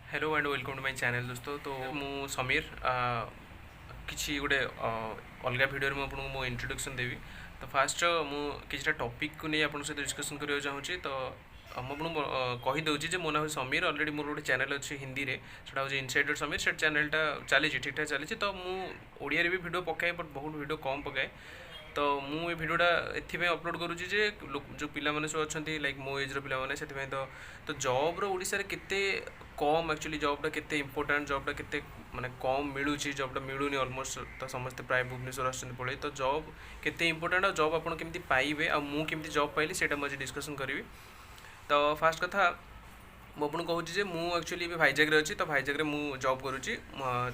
Hello and welcome to my channel दोस्तों। तो मु समीर किसी गोटे अलग वीडियो में आपको मो इंट्रोडक्शन देवी। तो फास्ट मु किसी टॉपिक को नहीं आपन सहित डिस्कशन करने चाहूँगी। तो मुझे कहीदे जो मो ना समीर अलरेडी मोर गोटे चैनल अच्छी हिंदी में सेटा हूँ इनसाइडर समीर से चैनलटा चली ठीक ठाक चली। तो मुझे भी वीडियो पकाए बट बहुत वीडियो कम पकाए। तो मु भिडटा एथि अपलोड करुँचे जे जो पिलाने सब अच्छा लाइक मो एज्र पिलाने से तो जॉब ओडिशा रे केते कम एक्चुअली जॉबटा केते इंपोर्टेंट जॉबटा केते माने कम मिलूँ जॉबटा मिलूनी ऑलमोस्ट। तो समस्ते प्राय भुवनेश्वर आसछन पळे। तो जॉब केते इंपोर्टेंट और जॉब आपन केमती पाइबे आ मु केमती जॉब पाइली सेटा मजे डिस्कशन करी। तो फास्ट कथा मुझे कहूँ जे मु एक्चुअली भाईजाग अच्छी। तो भाईजाग मु जॉब करुँची।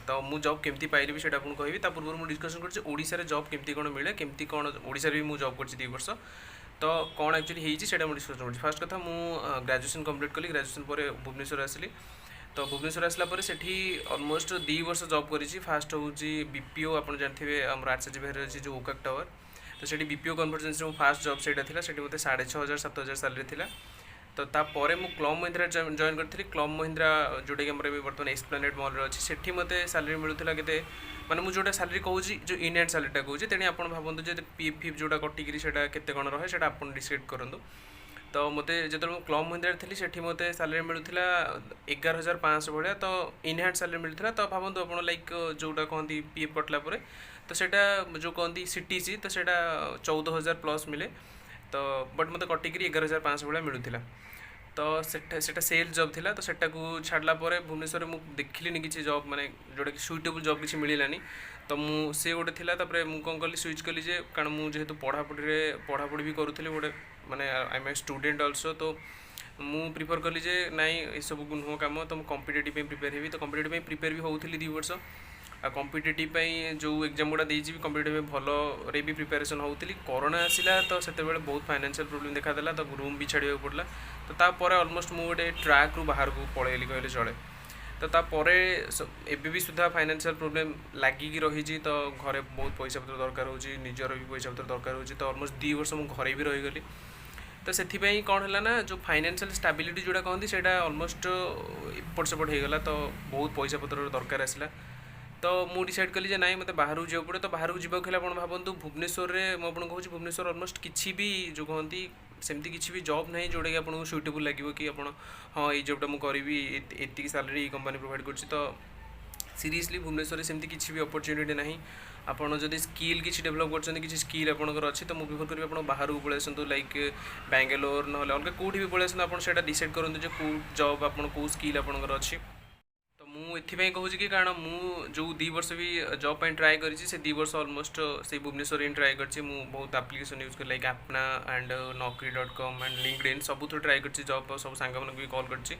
तो मु जॉब केमती पाइली से कहि पूर्व मुझे डिस्कसन कर जॉब केमती कौन मिले केमती कौन ओडिशा भी मु जॉब कर 2 वर्ष। तो कौन एक्चुअली होती है डिस्कसन कर फास्ट कथा मु ग्रेजुएशन कंप्लीट कली। ग्रेजुएशन पर भुवनेश्वर आसली। तो भुवनेश्वर आसला पर सेठी ऑलमोस्ट 2 वर्ष जॉब करी। फास्ट हूँ बीपीओ आप जानते आम आरसीजी बिहार अच्छी जो ओकाक टावर। तो सेठी बीपीओ कन्वर्जेंस फास्ट जॉब से मतलब 6,500 7,000 सैलरी थी। तो तापर मु क्लब महिंद्रा जॉइन करी। क्लब महिंद्रा जोटा कि बर्तमान एस्प्लेनेड मॉल अच्छी सेठी मत सैलरी मिलूला के मैंने मुझे जोटा सैलरी कहूँ जो इन हैंड सैलरीटा कहूँ तेणु आप भावतु जो पीएफ फिफ जोटा कटिकी केते कौन रहे से आप डिसाइड करूँ। तो मत जो क्लब महिंद्रा थी सेठी मत सैलरी मिलूला 11,500 भाया। तो इन हैंड सैलरी मिलता। तो भावतु आप लाइक जोटा कहती पीएफ कटला तो सेटा जो कहती सीटीसी तो सेटा 14,000 प्लस मिले। तो बट मत कटिकी 11,500 भाया मिलूला। तो सेटा सेल जॉब थिला। तो सेटा को छाड़ला भुवनेश्वर मु देखिली किसी जॉब माने जोटा कि सुइटेबल जॉब किसी मिलानी। तो मु से गोटे थिला तापर मु कौन कली स्विच कली जे कारण मु जेहेतु पढ़ापढ़ी भी करूली गोटे माने I am a student also. तो मु प्रिफर कली जे नाई ये सब नुह कम। तो कॉम्पिटिटिव प्रिपेयर हेबी। तो कॉम्पिटिटिव प्रिपेयर भी होउथिली 2 वर्ष। आ कॉम्पिटिटिव जो एग्जाम गुड़ा देजी कॉम्पिटिटिव भल रे भी प्रिपेरेसन होउथिली। कोरोना आसिला तो सेते बेले बहुत फाइनेंशियल प्रॉब्लम देखा देला। तो रूम भी छाड़िया पड़ला। तो तापर ऑलमोस्ट मु गोटे ट्रैक रु बाहर को पळेली कहले चले। तो तापर एबे भी सुधा फाइनेंशियल प्रॉब्लम लागिकी रही। तो घरे बहुत पैसा पत्र दरकार होची निजर भी पैसा पत्र दरकार होची। तो ऑलमोस्ट 2 वर्ष मु घरे भी रही गली। तो से कौन है ना जो फाइनेंशियल स्टेबिलिटी जोड़ा कहती से ऑलमोस्ट एपट सेपट हो गला। तो बहुत पैसा पत्र दरकार आसला। तो मु डिसाइड कली जे नाई मते बाहर जाओ पड़े। तो बाहर जावा खेला आप भावतु भुवनेश्वर में मुझे कहूँ भुवनेश्वर ऑलमोस्ट किसी भी जो कहती सेमती किसी भी जॉब ना जोटा कि आपको सुइटेबल लगे कि आप हाँ ये जॉबटा मुझे करी एति सैलरी कंपनी प्रोवाइड कर। तो सीरियसली भुवनेश्वर सेमती किसी भी अपॉर्चुनिटी ना। आपड़ जब स्किल किसी डेभलप कर किसी स्किल आपंकर अच्छी तो मुझे प्रिफर करी आप बाहर को पलि आसतु लाइक बेंगलोर ना अलग कौटी भी पलि आसतु आप डिसाइड करूँ जो कौ जॉब आप स्किल आपंकर अच्छी। तो मुझे कहूँ कि कारण मु जो 2 वर्ष भी जॉब पर ट्राए कर 2 वर्ष ऑलमोस्ट से भुवनेश्वर ही ट्राए कर बहुत एप्लिकेशन यूज कर लाइक अपना एंड naukri.com एंड लिंक्डइन सब ट्राए कर जॉब सब सांग भी कॉल कर।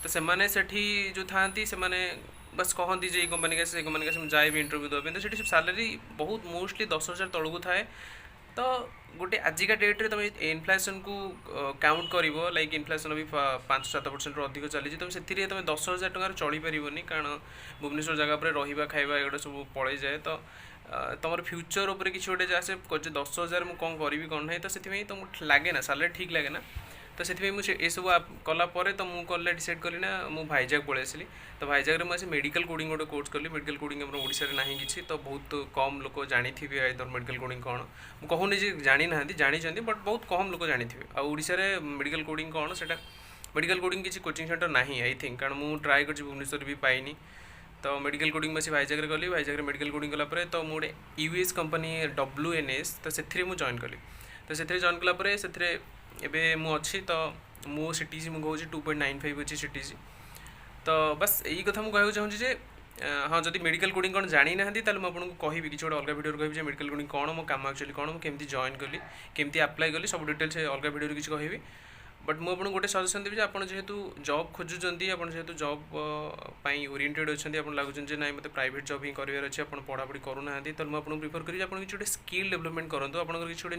तो से जो था से बस कहती जे कंपनी का से कंपनी का जाए भी इंटरव्यू देवें। तो से सैलरी बहुत मोस्टली 10,000 तलू थाए। तो गोटे आजिका डेट्रे तुम इनफ्लेसन को काउंट कर लाइक इनफ्लेसन भी 5-7% अधिक चली। तुम से तुम 10,000 टकर चली पारनी कारण भुवनेश्वर जगह पर रहा खाଇବା एगुटा सब पड़े जाए। तो तुम फ्यूचर उपर किसी गोटे जैसे 10,000 मुझे कौन करी कौन ना। तो से तुमको लगे ना सैलरी ठीक लगे ना। तो से मुझे ये सब कलापर तो मुझे कल डिसाइड कली ना मु भाईजाग पलि आसली। तो भाईजाग मुझे मेडिकल कोडिंग गोटे कोर्स कली। मेडिकल कोडिंग आम ओडिशा रे नाही किछि। तो बहुत कम लोग जानी थे आइदर मेडिकल कोडिंग कौन मुझे कहूनी जे जानी ना जानी बट बहुत कम लोग जानी थे। आडिशा मेडिकल कोडिंग कौन से मेडिकल कोडिंग किसी कोचिंग सेंटर ना आई थिंक कारण मुझे ट्राए कर भुवनेश्वर भी पाइनी। तो मेडिकल कोडिंग में से भाईजाग गली। भाईजाग मेडिकल कोडिंग कलापर तो मुझे यूएस कंपनी WNS तो से जॉइन कली। तो से जॉइन कलापर से एवं मुझे तो मो सीटीसी मुझे कहूँ 2.95 अच्छी सीटीसी। तो बस यही कथा मुझे कहना चाहूँगी हाँ जब मेडिकल कोडिंग कौन जानी ना मुझे आपको कहि किसी गोटे अलग वीडियो कहि मेडिकल कोडिंग कौन मो काम एक्चुअली कौन मुझे जॉइन कली केमती अप्लाई कली सब डिटेल्स अलग वीडियो किसी कहि। बट मुझे गोटे सजेसन देवी आप जेहेतु जॉब खोजुंट आप जेहेतु जॉब ओरिएंटेड अच्छा आप लगुच ना मतलब प्राइवेट जॉब ही करार अच्छे आप पढ़ापढ़ी करूना। तो मुझे प्रिफर करी आप किसी गोटे स्किल डेवलपमेंट करूँ आप किसी गोटे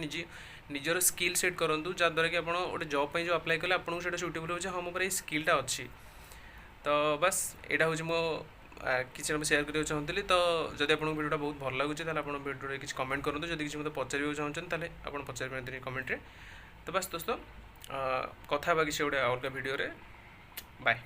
निजर स्किल सेट करूँ जहाँद्वारा कि आप गोटे जॉब जो अप्लाई कले आपको सुइटेबल हो हाँ मोर ये स्किलटा अच्छी। तो बस यहाँ हूँ मो किसी ना सेयार करने चाहूँगी। तो जब आपको वीडियो बहुत भल लगुच आप वीडियो किसी कमेंट करूँ जब किसी मतलब पचार चाहते आप पचार पारे कमेंट। तो बस दोस्तों कथा किसी गोटे अलग वीडियो बाय।